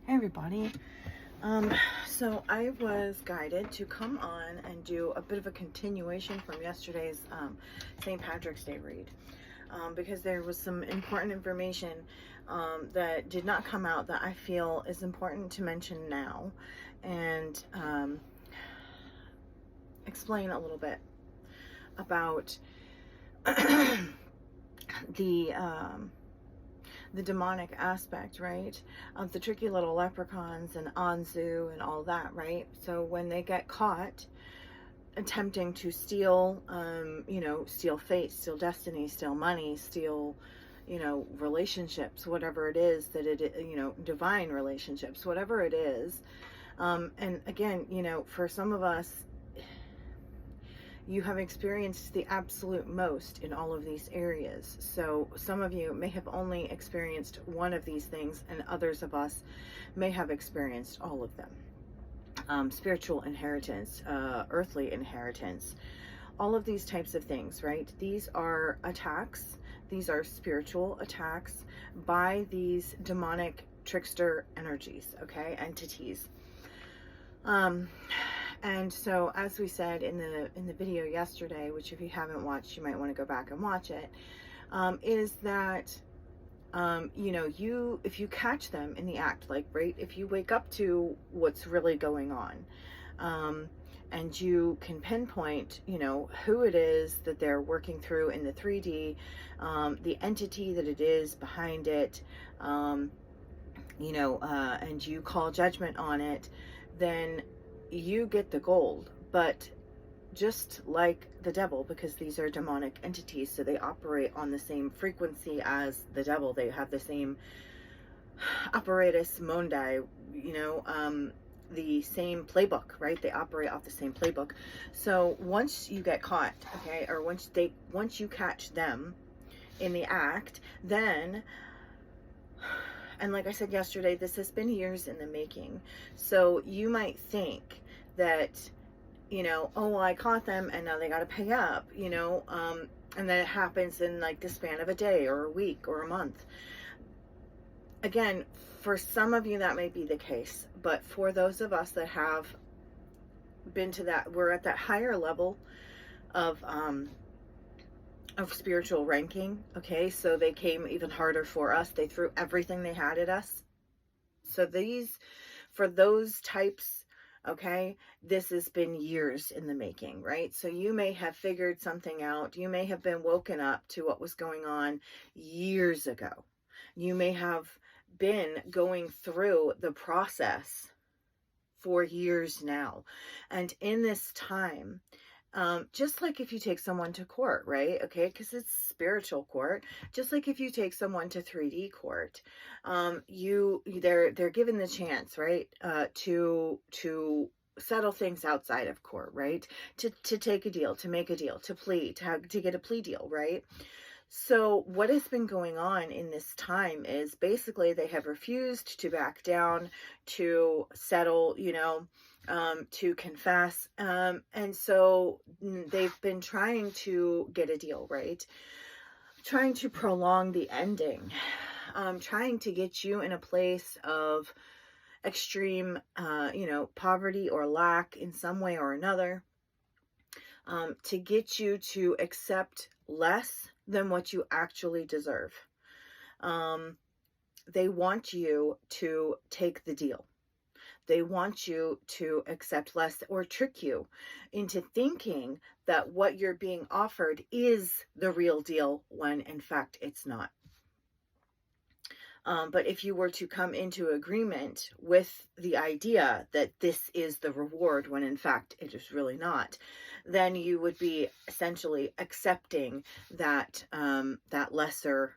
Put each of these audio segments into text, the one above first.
Hey everybody. So I was guided to come on and do a bit of a continuation from yesterday's St. Patrick's Day read, because there was some important information that did not come out that I feel is important to mention now, and explain a little bit about the demonic aspect, right, of the tricky little leprechauns and Anzu and all that, right? So when they get caught attempting to steal, steal fate, steal destiny, steal money, steal, relationships, whatever it is that divine relationships, whatever it is. And again, for some of us, you have experienced the absolute most in all of these areas. So some of you may have only experienced one of these things, and others of us may have experienced all of them. Spiritual inheritance, earthly inheritance, all of these types of things, right? These are attacks. These are spiritual attacks by these demonic trickster energies, okay, entities. And so, as we said in the video yesterday, which if you haven't watched, you might want to go back and watch it, is that if you catch them in the act, like, right, if you wake up to what's really going on, and you can pinpoint, who it is that they're working through in the 3D, the entity that it is behind it, and you call judgment on it, then you get the gold. But just like the devil, because these are demonic entities, so they operate on the same frequency as the devil, they have the same apparatus mundi, the same playbook, right? They operate off the same playbook. So once you get caught, okay, or once you catch them in the act, then, and like I said yesterday, this has been years in the making. So you might think that, oh, well, I caught them and now they got to pay up, and then it happens in like the span of a day or a week or a month. Again, for some of you that may be the case, but for those of us that have been to that, we're at that higher level of spiritual ranking, okay? So they came even harder for us. They threw everything they had at us. So for those types, okay, this has been years in the making, right? So you may have figured something out. You may have been woken up to what was going on years ago. You may have been going through the process for years now. And in this time, just like if you take someone to court, right? Okay, because it's spiritual court. Just like if you take someone to 3D court, they're given the chance, right, to settle things outside of court, right? To take a deal, to make a deal, to plead, to get a plea deal, right? So what has been going on in this time is basically they have refused to back down, to settle, to confess. And so they've been trying to get a deal, right? Trying to prolong the ending, trying to get you in a place of extreme, poverty or lack in some way or another, to get you to accept less than what you actually deserve. They want you to take the deal. They want you to accept less or trick you into thinking that what you're being offered is the real deal when in fact it's not. But if you were to come into agreement with the idea that this is the reward when in fact it is really not, then you would be essentially accepting that lesser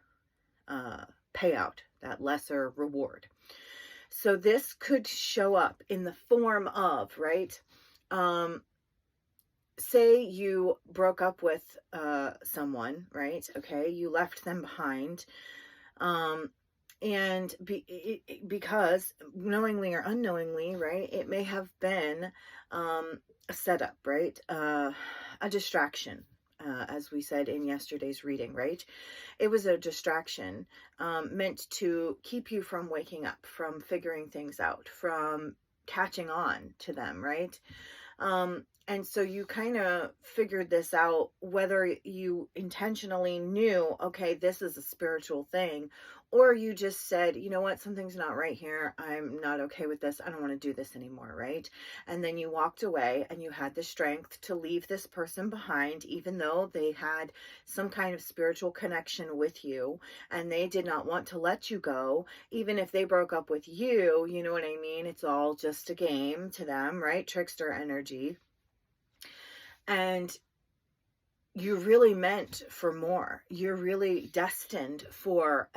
payout, that lesser reward. So this could show up in the form of, right? Say you broke up with someone, right? Okay, you left them behind. And because knowingly or unknowingly, right, it may have been a setup, right? A distraction, as we said in yesterday's reading, right? It was a distraction meant to keep you from waking up, from figuring things out, from catching on to them, right? And so you kind of figured this out, whether you intentionally knew, okay, this is a spiritual thing, or you just said, you know what, something's not right here. I'm not okay with this. I don't want to do this anymore, right? And then you walked away and you had the strength to leave this person behind, even though they had some kind of spiritual connection with you and they did not want to let you go. Even if they broke up with you, you know what I mean? It's all just a game to them, right? Trickster energy. And you're really meant for more. You're really destined for,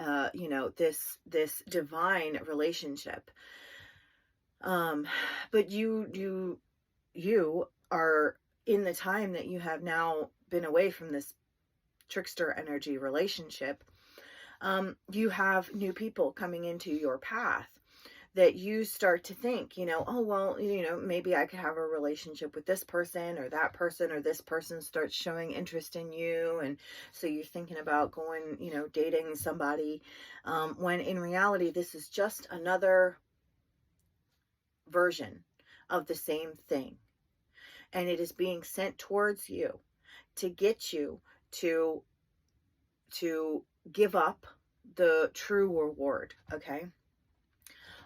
this divine relationship. But you are in the time that you have now been away from this trickster energy relationship. You have new people coming into your path that you start to think, oh, well, maybe I could have a relationship with this person, or this person starts showing interest in you. And so you're thinking about going, dating somebody, when in reality, this is just another version of the same thing. And it is being sent towards you to get you to give up the true reward. Okay.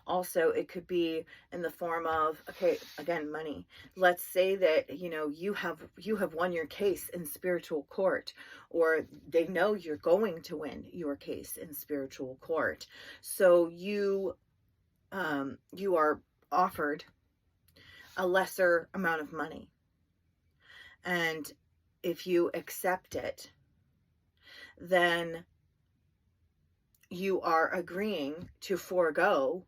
Also, it could be in the form of, okay, again, money. Let's say that, you have won your case in spiritual court, or they know you're going to win your case in spiritual court. So you are offered a lesser amount of money. And if you accept it, then you are agreeing to forego,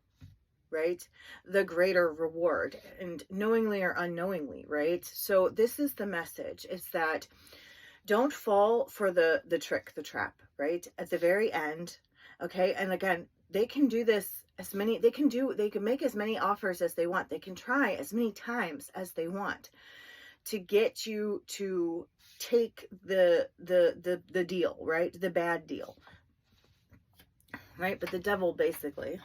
right, the greater reward, and knowingly or unknowingly, right? So this is the message, is that don't fall for the trick, the trap, right? At the very end, okay? And again, they can do this they can make as many offers as they want. They can try as many times as they want to get you to take the deal, right? The bad deal, right? But the devil basically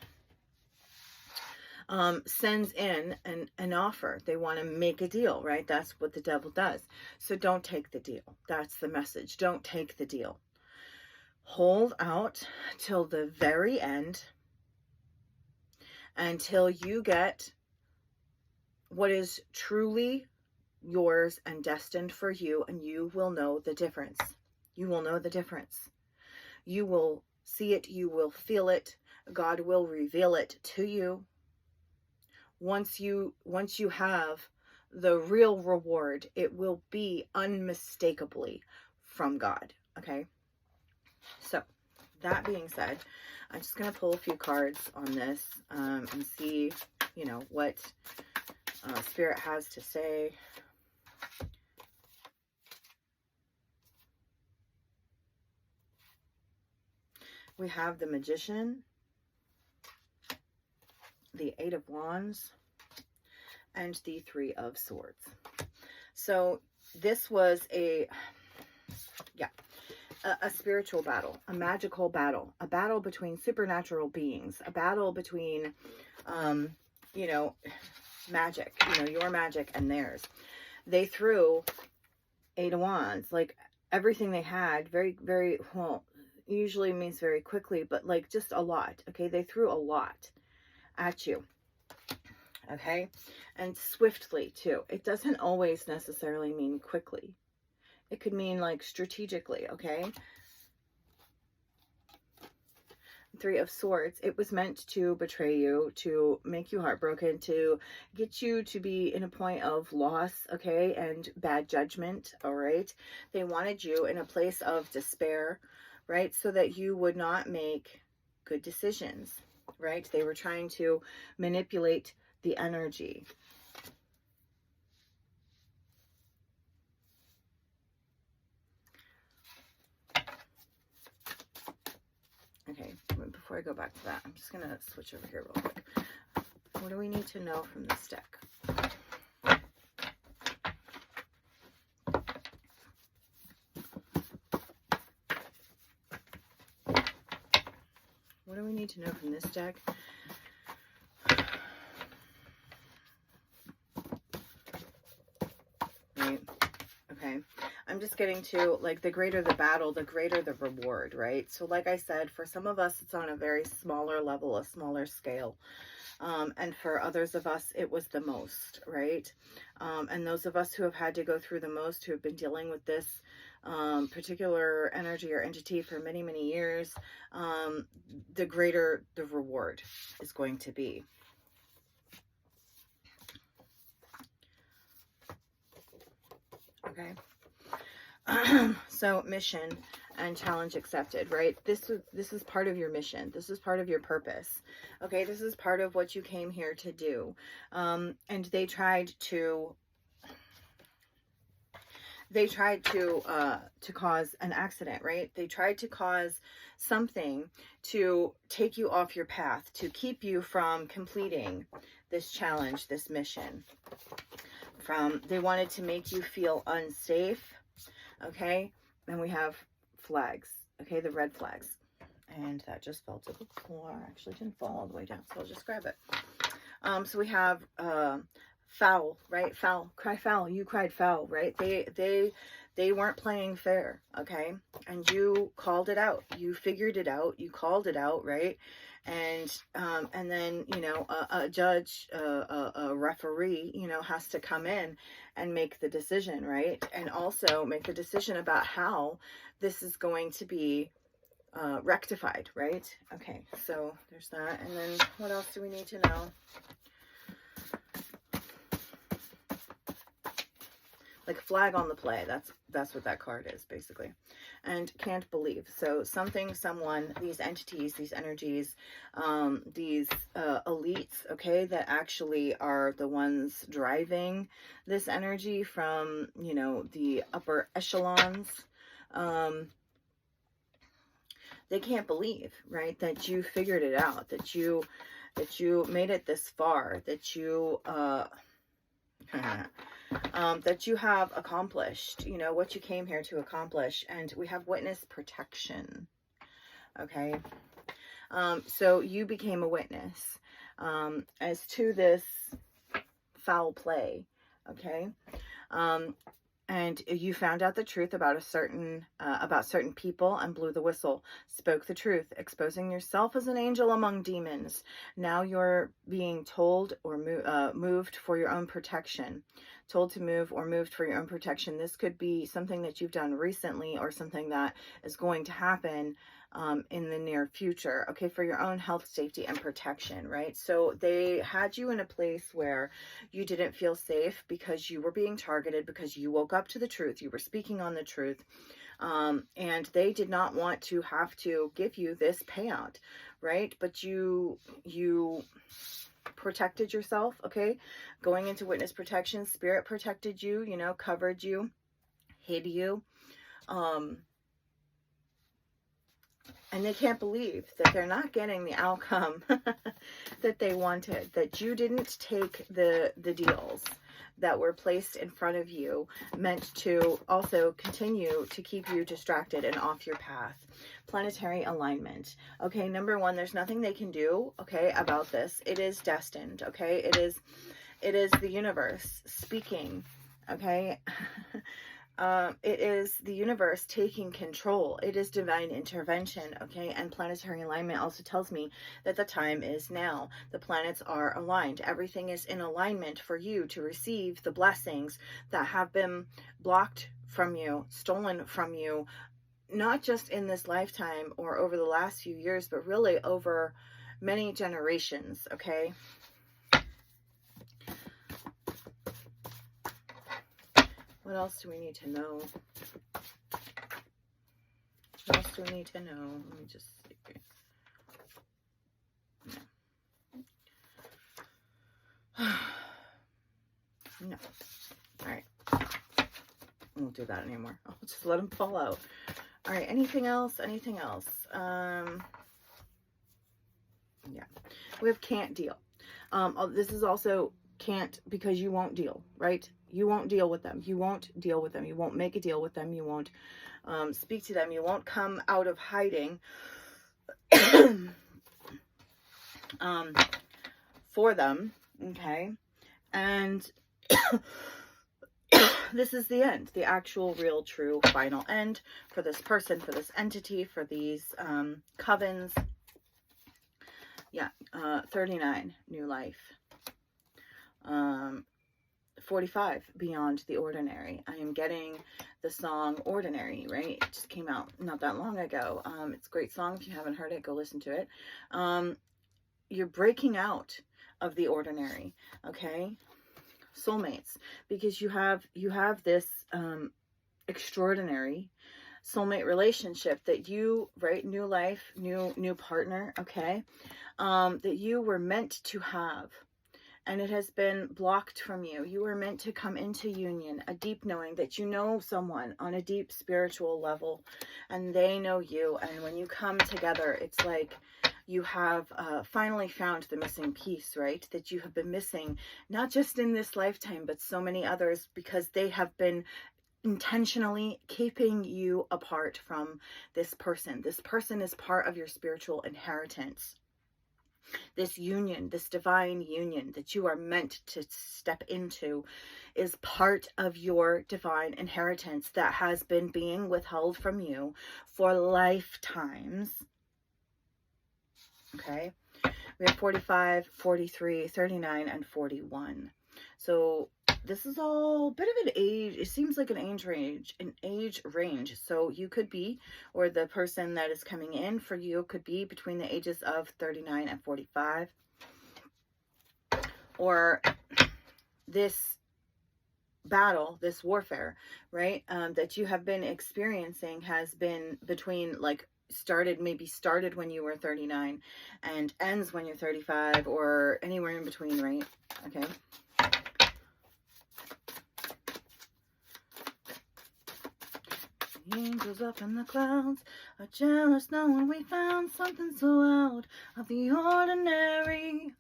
sends in an offer. They want to make a deal, right? That's what the devil does. So don't take the deal. That's the message. Don't take the deal. Hold out till the very end, until you get what is truly yours and destined for you, and you will know the difference. You will know the difference. You will see it. You will feel it. God will reveal it to you. Once you have the real reward, it will be unmistakably from God. Okay. So that being said, I'm just going to pull a few cards on this, and see, what Spirit has to say. We have the Magician, the Eight of Wands, and the Three of Swords. So this was a spiritual battle, a magical battle, a battle between supernatural beings, a battle between, magic, your magic and theirs. They threw Eight of Wands, like everything they had, very, very, well, usually means very quickly, but like just a lot. Okay. They threw a lot at you. Okay. And swiftly too. It doesn't always necessarily mean quickly. It could mean like strategically. Okay. Three of Swords, it was meant to betray you, to make you heartbroken, to get you to be in a point of loss, okay, and bad judgment, all right? They wanted you in a place of despair, right, so that you would not make good decisions, right? They were trying to manipulate the energy. Okay, before I go back to that, I'm just going to switch over here real quick. What do we need to know from this deck? need to know from this deck? Right. Okay. I'm just getting to, like, the greater the battle, the greater the reward, right? So like I said, for some of us, it's on a very smaller level, a smaller scale. And for others of us, it was the most, right? And those of us who have had to go through the most, who have been dealing with this particular energy or entity for many, many years, the greater the reward is going to be. Okay. So mission and challenge accepted, right? This is part of your mission. This is part of your purpose. Okay, this is part of what you came here to do. And they tried to cause an accident, right? They tried to cause something to take you off your path, to keep you from completing this challenge, this mission. They wanted to make you feel unsafe. Okay, and we have flags, okay, the red flags, and that just fell to the floor. Actually didn't fall all the way down, so I'll just grab it. So we have foul, right? Foul, cry foul, you cried foul, right? They weren't playing fair, okay, and you called it out, you figured it out, you called it out, right? And then, you know, a judge, a referee, you know, has to come in and make the decision, right? And also make the decision about how this is going to be rectified, right? Okay, so there's that. And then what else do we need to know? Like flag on the play. That's what that card is, basically. And can't believe. So something, someone, these entities, these energies, these elites, okay, that actually are the ones driving this energy from, you know, the upper echelons. They can't believe, right, that you figured it out, that you made it this far, that you that you have accomplished, you know, what you came here to accomplish. And we have witness protection. Okay. So you became a witness as to this foul play. Okay. And you found out the truth about certain people and blew the whistle, spoke the truth, exposing yourself as an angel among demons. Now you're being told or moved for your own protection. Told to move or moved for your own protection. This could be something that you've done recently or something that is going to happen in the near future, okay, for your own health, safety, and protection, right? So they had you in a place where you didn't feel safe because you were being targeted, because you woke up to the truth, you were speaking on the truth, and they did not want to have to give you this payout, right? But you protected yourself, okay? Going into witness protection, spirit protected you, you know, covered you, hid you, and they can't believe that they're not getting the outcome that they wanted, that you didn't take the deals that were placed in front of you, meant to also continue to keep you distracted and off your path. Planetary alignment. Okay, number one, there's nothing they can do, okay, about this. It is destined, okay? It is the universe speaking, okay? It is the universe taking control. It is divine intervention, okay? And planetary alignment also tells me that the time is now. The planets are aligned. Everything is in alignment for you to receive the blessings that have been blocked from you, stolen from you, not just in this lifetime or over the last few years, but really over many generations, okay? What else do we need to know? What else do we need to know? Let me just see. No. No. All right. I won't do that anymore. I'll just let them fall out. All right. Anything else? Anything else? Yeah. We have can't deal. This is also can't because you won't deal, right? You won't deal with them. You won't deal with them. You won't make a deal with them. You won't speak to them. You won't come out of hiding um, for them, okay? And this is the end, the actual, real, true, final end for this person, for this entity, for these covens. Yeah, 39, new life. 45, beyond the ordinary. I am getting the song Ordinary, right? It just came out not that long ago. It's a great song. If you haven't heard it, go listen to it. You're breaking out of the ordinary, okay? Soulmates, because you have this extraordinary soulmate relationship that you, right, new life, new partner, okay, that you were meant to have, and it has been blocked from you. You were meant to come into union, a deep knowing that you know someone on a deep spiritual level, and they know you, and when you come together, it's like you have finally found the missing piece, right? That you have been missing, not just in this lifetime, but so many others, because they have been intentionally keeping you apart from this person. This person is part of your spiritual inheritance. This union, this divine union that you are meant to step into, is part of your divine inheritance that has been being withheld from you for lifetimes. Okay, we have 45, 43, 39, and 41. So this is all a bit of an age, it seems like an age range. So you could be, or the person that is coming in for you could be between the ages of 39 and 45. Or this battle, this warfare, right, that you have been experiencing has been between, like, started when you were 39 and ends when you're 35, or anywhere in between, right? Okay. The angels up in the clouds are jealous knowing we found something so out of the ordinary.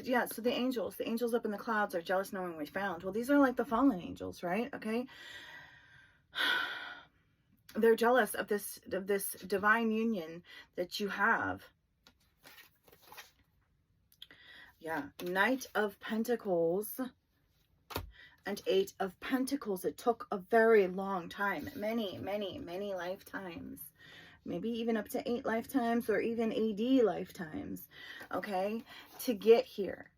Yeah, so the angels up in the clouds are jealous knowing we found. Well, these are like the fallen angels, right? Okay. They're jealous of this divine union that you have. Yeah, Knight of Pentacles and Eight of Pentacles. It took a very long time, many lifetimes, maybe even up to 8 lifetimes, or even AD lifetimes, okay, to get here,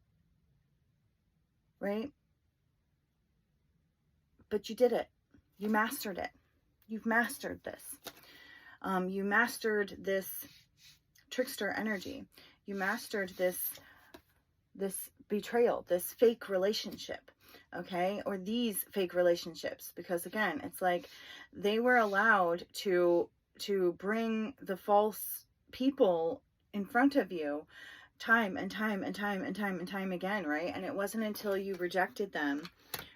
right? But you did it. You mastered it. You've mastered this. You mastered this trickster energy. You mastered this betrayal, this fake relationship, okay? Or these fake relationships, because again, it's like they were allowed to bring the false people in front of you time and time again, right? And it wasn't until you rejected them,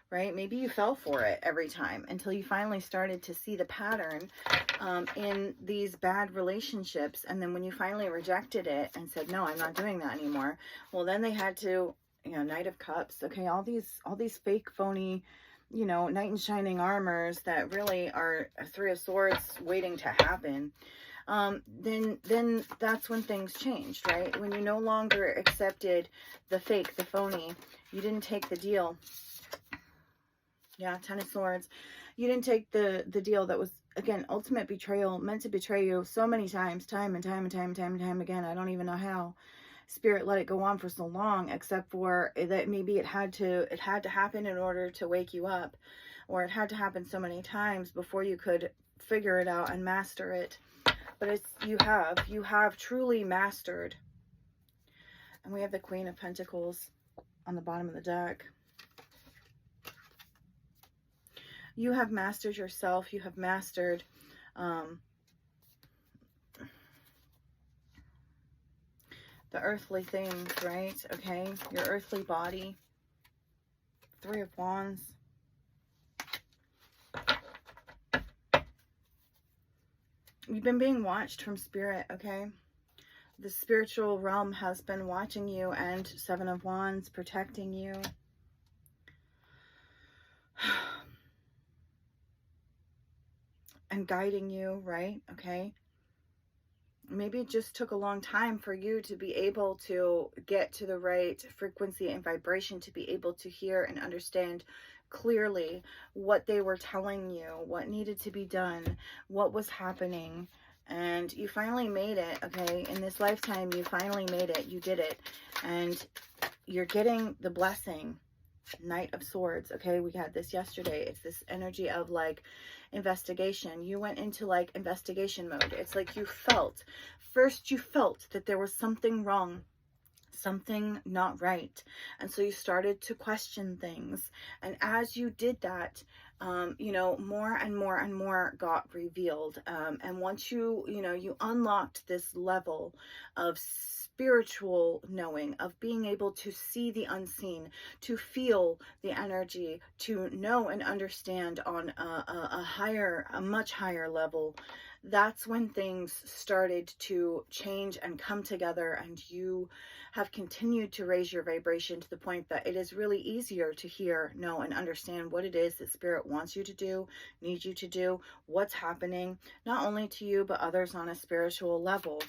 right? Maybe you fell for it every time until you finally started to see the pattern in these bad relationships. And then when you finally rejected it and said, no, I'm not doing that anymore. Well, then they had to, Knight of Cups. Okay. All these fake, phony, knight in shining armors that really are a Three of Swords waiting to happen. Then that's when things changed, right? When you no longer accepted the fake, the phony, you didn't take the deal. Yeah, Ten of Swords. You didn't take the deal that was, again, ultimate betrayal, meant to betray you so many times, time and time again. I don't even know how Spirit let it go on for so long, except for that maybe it had to happen in order to wake you up, or it had to happen so many times before you could figure it out and master it. But you have truly mastered. And we have the Queen of Pentacles on the bottom of the deck. You have mastered yourself. You have mastered the earthly things, right? Okay, your earthly body. Three of Wands. You've been being watched from Spirit, okay? The spiritual realm has been watching you, and Seven of Wands protecting you. And guiding you, right? Okay. maybe it just took a long time for you to be able to get to the right frequency and vibration to be able to hear and understand clearly what they were telling you, what needed to be done, what was happening. And you finally made it, okay? In this lifetime, you finally made it. You did it. And you're getting the blessing. Knight of Swords, okay? We had this yesterday. It's this energy of like investigation. You went into like investigation mode. It's like you felt that there was something wrong, something not right, and so you started to question things. And as you did that, you know, more and more and more got revealed, and once you unlocked this level of spiritual knowing, of being able to see the unseen, to feel the energy, to know and understand on a much higher level, that's when things started to change and come together, and you have continued to raise your vibration to the point that it is really easier to hear, know, and understand what it is that Spirit wants you to do, needs you to do, what's happening, not only to you, but others on a spiritual level.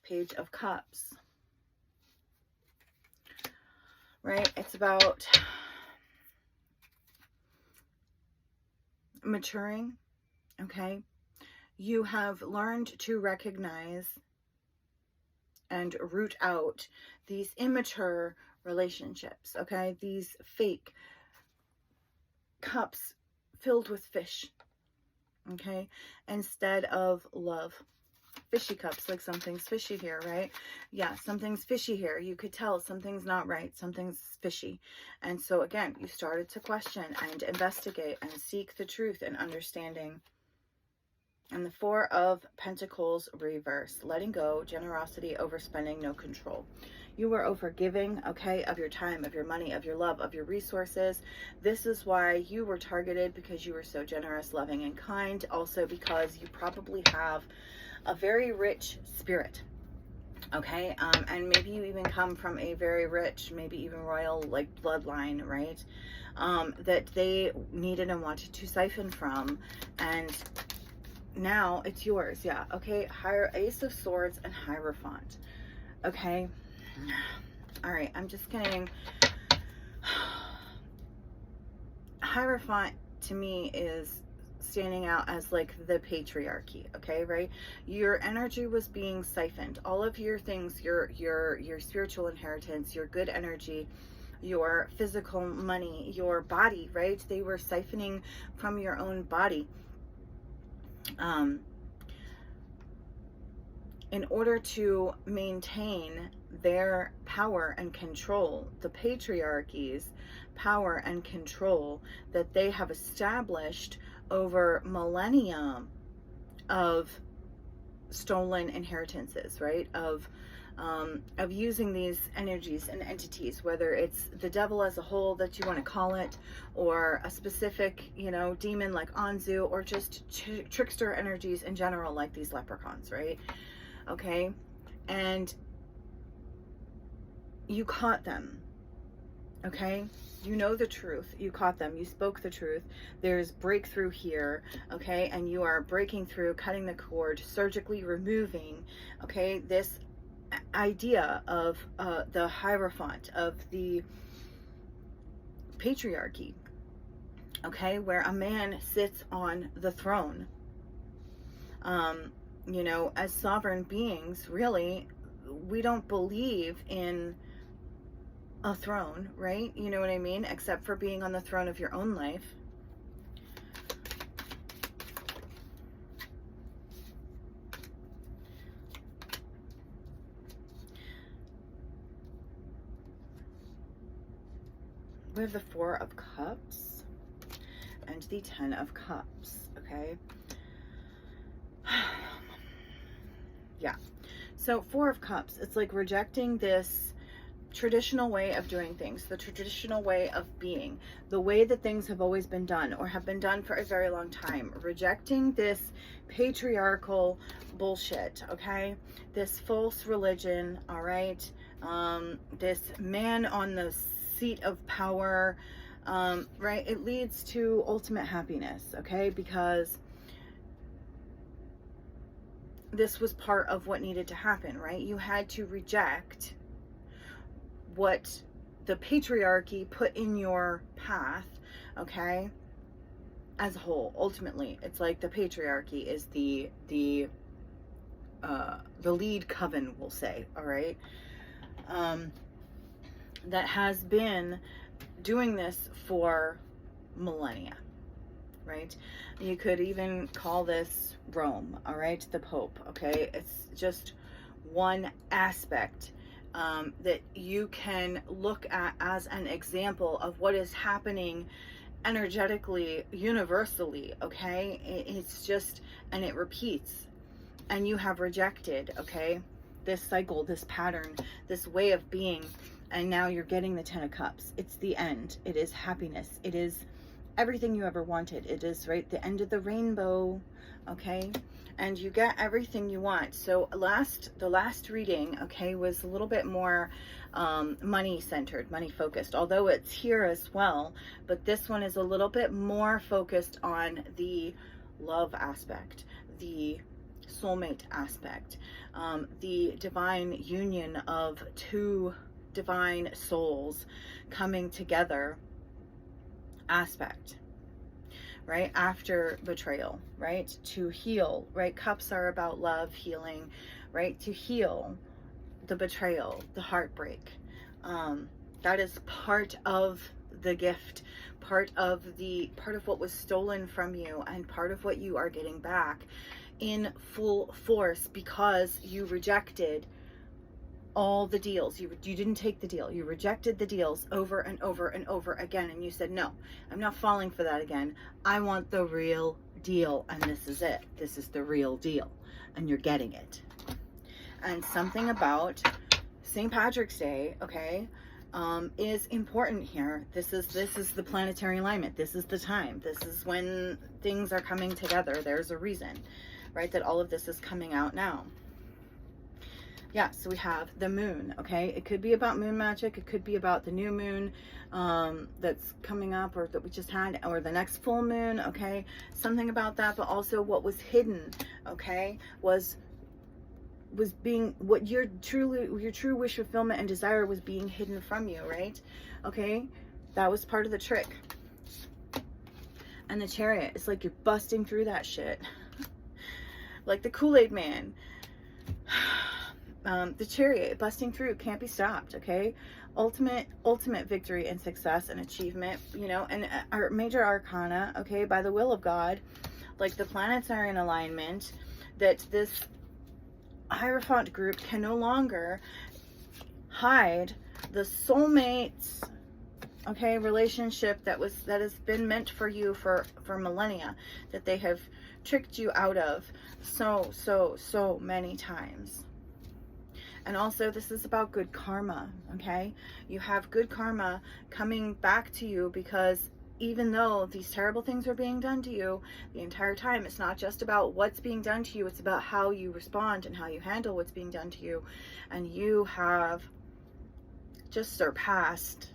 Page of Cups. Right? It's about maturing, okay? You have learned to recognize and root out these immature relationships, okay? These fake cups filled with fish, okay? Instead of love. Fishy cups, like something's fishy here, right? Yeah, something's fishy here. You could tell something's not right, something's fishy. And so again, you started to question and investigate and seek the truth and understanding. And the Four of Pentacles reverse. Letting go, generosity, overspending, no control. You were overgiving, okay, of your time, of your money, of your love, of your resources. This is why you were targeted, because you were so generous, loving, and kind. Also because you probably have a very rich spirit, okay? And maybe you even come from a very rich, maybe even royal, like, bloodline, right? That they needed and wanted to siphon from, and now it's yours. Yeah, okay. Ace of Swords and Hierophant, okay? All right, I'm just getting Hierophant. To me is standing out as like the patriarchy, okay, right? Your energy was being siphoned. All of your things, your spiritual inheritance, your good energy, your physical money, your body, right? They were siphoning from your own body. In order to maintain their power and control, the patriarchy's power and control that they have established over millennia of stolen inheritances, right? Of using these energies and entities, whether it's the devil as a whole that you want to call it, or a specific, you know, demon like Anzu, or just trickster energies in general, like these leprechauns, right? Okay, and you caught them, okay? You know the truth. You caught them. You spoke the truth. There's breakthrough here, okay? And you are breaking through, cutting the cord, surgically removing, okay, this idea of the Hierophant, of the patriarchy, okay, where a man sits on the throne. You know, as sovereign beings, really, we don't believe in a throne, right? You know what I mean? Except for being on the throne of your own life. We have the Four of Cups and the Ten of Cups, okay? Yeah. So Four of Cups, it's like rejecting this traditional way of doing things, the traditional way of being, the way that things have always been done or have been done for a very long time. Rejecting this patriarchal bullshit, okay? This false religion, all right? This man on the seat of power, right? It leads to ultimate happiness, okay? Because this was part of what needed to happen, right? You had to reject what the patriarchy put in your path, okay, as a whole. Ultimately, it's like the patriarchy is the lead coven, we'll say, all right, that has been doing this for millennia, right? You could even call this Rome, all right, the Pope, okay? It's just one aspect that you can look at as an example of what is happening energetically, universally, okay? It's just, and it repeats, and you have rejected, okay, this cycle, this pattern, this way of being, and now you're getting the 10 of Cups. It's the end. It is happiness. It is everything you ever wanted. It is, right, the end of the rainbow, okay? And you get everything you want. So the last reading, okay, was a little bit more money centered, money focused, although it's here as well, but this one is a little bit more focused on the love aspect, the soulmate aspect, the divine union of two divine souls coming together aspect, right? After betrayal, right? To heal, right? Cups are about love, healing, right? To heal the betrayal, the heartbreak. That is part of the gift, part of what was stolen from you, and part of what you are getting back in full force, because you rejected all the deals. You didn't take the deal. You rejected the deals over and over and over again, and you said, no, I'm not falling for that again. I want the real deal, and this is it. This is the real deal, and you're getting it. And something about St. Patrick's Day, okay, is important here. This is the planetary alignment. This is the time. This is when things are coming together. There's a reason, right, that all of this is coming out now. Yeah, so we have the moon, okay? It could be about moon magic. It could be about the new moon that's coming up, or that we just had, or the next full moon, okay? Something about that, but also what was hidden, okay, was being, what your true wish fulfillment and desire was being hidden from you, right? Okay, that was part of the trick. And the Chariot, it's like you're busting through that shit. Like the Kool-Aid man. The Chariot, busting through, can't be stopped, okay? Ultimate victory and success and achievement, you know, and our major arcana, okay, by the will of God, like the planets are in alignment, that this Hierophant group can no longer hide the soulmates, okay, relationship that has been meant for you for millennia, that they have tricked you out of so many times. And also, this is about good karma, okay? You have good karma coming back to you, because even though these terrible things are being done to you the entire time, it's not just about what's being done to you, it's about how you respond and how you handle what's being done to you. And you have just surpassed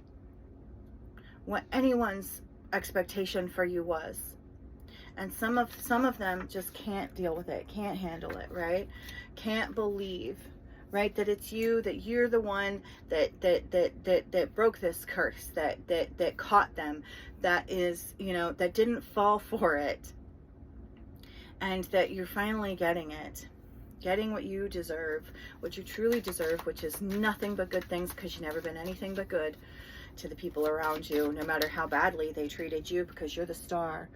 what anyone's expectation for you was. And some of them just can't deal with it, can't handle it, right? Can't believe, right, that it's you, that you're the one that broke this curse, that caught them, that is, you know, that didn't fall for it, and that you're finally getting it, getting what you deserve, what you truly deserve, which is nothing but good things, because you've never been anything but good to the people around you, no matter how badly they treated you, because you're the star.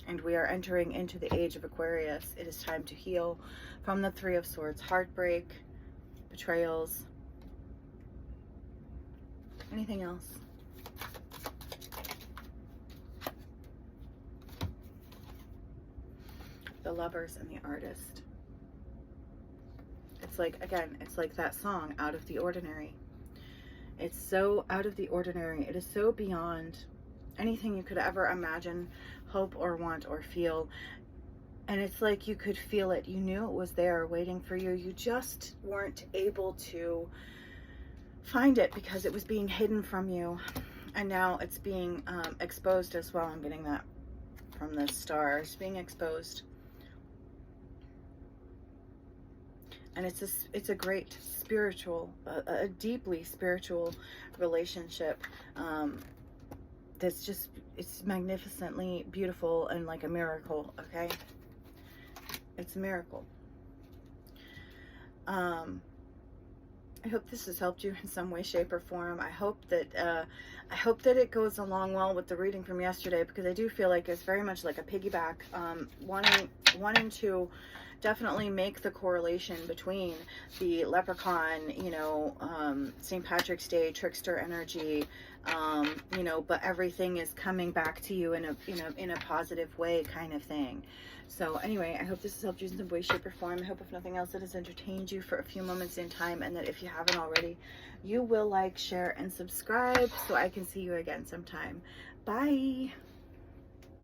And we are entering into the age of Aquarius. It is time to heal from the Three of Swords. Heartbreak, betrayals, anything else. The Lovers and the Artist. It's like, again, it's like that song, Out of the Ordinary. It's so out of the ordinary. It is so beyond anything you could ever imagine, hope or want or feel. And it's like you could feel it. You knew it was there waiting for you. You just weren't able to find it because it was being hidden from you. And now it's being exposed as well. I'm getting that. from the stars being exposed. And it's a great spiritual, a deeply spiritual relationship, that's just, it's magnificently beautiful and like a miracle. Okay, it's a miracle. I hope this has helped you in some way, shape, or form. I hope that it goes along well with the reading from yesterday, because I do feel like it's very much like a piggyback, wanting to definitely make the correlation between the leprechaun, St. Patrick's Day, trickster energy, but everything is coming back to you in a positive way, kind of thing. So anyway, I hope this has helped you in some way, shape, or form. I hope, if nothing else, it has entertained you for a few moments in time, and that if you haven't already, you will like, share, and subscribe so I can see you again sometime. Bye.